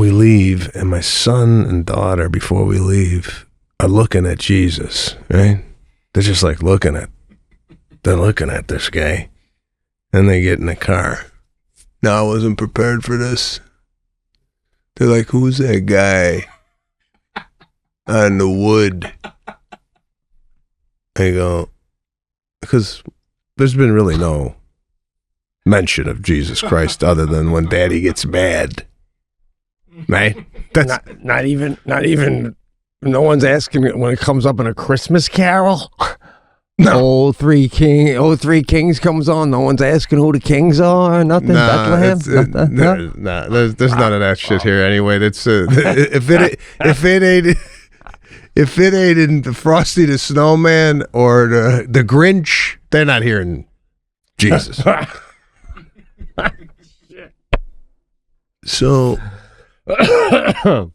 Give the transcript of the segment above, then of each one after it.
we leave, and my son and daughter, before we leave, are looking at Jesus, right? They're just like they're looking at this guy, and they get in the car. No, I wasn't prepared for this. They're like, who's that guy on the wood? I go, because there's been really no mention of Jesus Christ other than when Daddy gets mad, right? That's not even. No one's asking when it comes up in A Christmas Carol. No. Old Three Kings comes on. No one's asking who the kings are. Nothing. Bethlehem. There's none of that shit here anyway. That's if it ain't in the Frosty the Snowman or the Grinch, they're not hearing Jesus. So I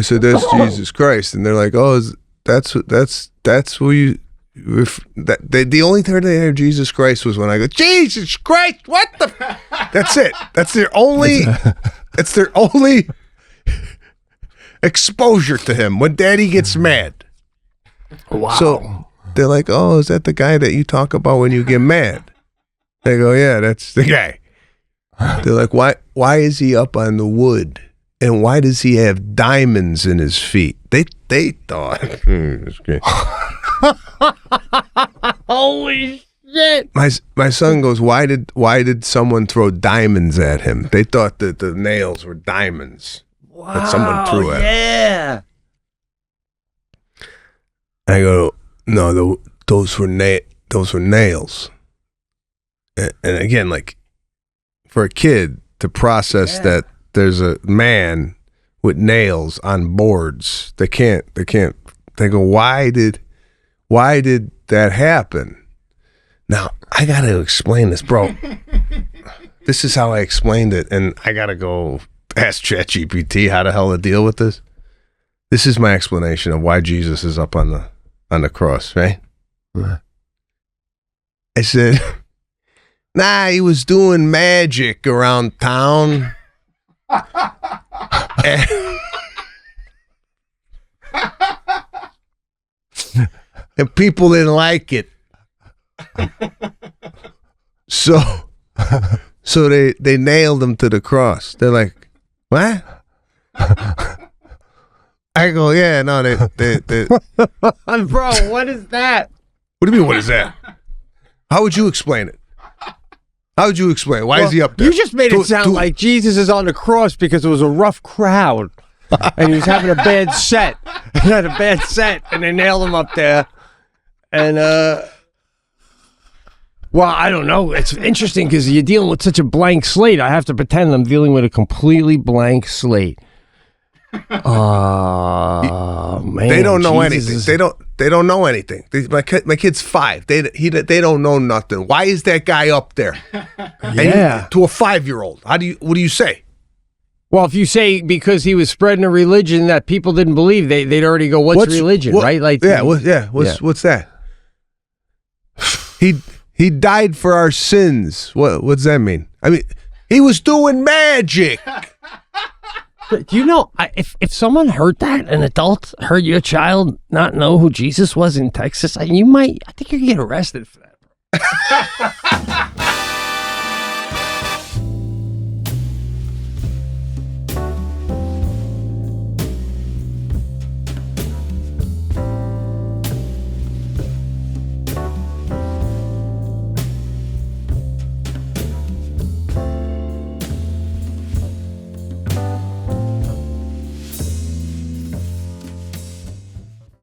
said, that's Jesus Christ, and they're like, oh, that's who you. The only time they hear Jesus Christ was when I go, Jesus Christ, what the? That's it. That's their only exposure to him when Daddy gets mad. Wow. So they're like, oh, is that the guy that you talk about when you get mad? They go, yeah, that's the guy. They're like, why is he up on the wood? And why does he have diamonds in his feet? They thought. That's great. Holy shit! My son goes, why did someone throw diamonds at him? They thought that the nails were diamonds that someone threw at him. Yeah. I go, no, those were nails. And again, like for a kid to process that there's a man with nails on boards, they go, why did that happen? Now, I got to explain this, bro. This is how I explained it, and I got to go ask ChatGPT how the hell to deal with this. This is my explanation of why Jesus is up on the cross, right? I said, nah, he was doing magic around town. And people didn't like it. So they nailed him to the cross. They're like, what? I go, yeah, no, they Bro, what is that? What do you mean, what is that? How would you explain it? How would you explain it? Why is he up there? You just made it sound like Jesus is on the cross because it was a rough crowd. And he was having a bad set. He had a bad set, and they nailed him up there. And, well, I don't know. It's interesting because you're dealing with such a blank slate. I have to pretend I'm dealing with a completely blank slate. Oh, man. They don't know anything. They don't know anything. My kid's 5. They don't know nothing. Why is that guy up there? Yeah. To a 5-year-old. What do you say? Well, if you say because he was spreading a religion that people didn't believe, they'd already go, what's religion, right? Like, what's that? He died for our sins. What's that mean? I mean, he was doing magic. Do you know, if someone heard that, an adult heard your child not know who Jesus was in Texas, I think you could get arrested for that.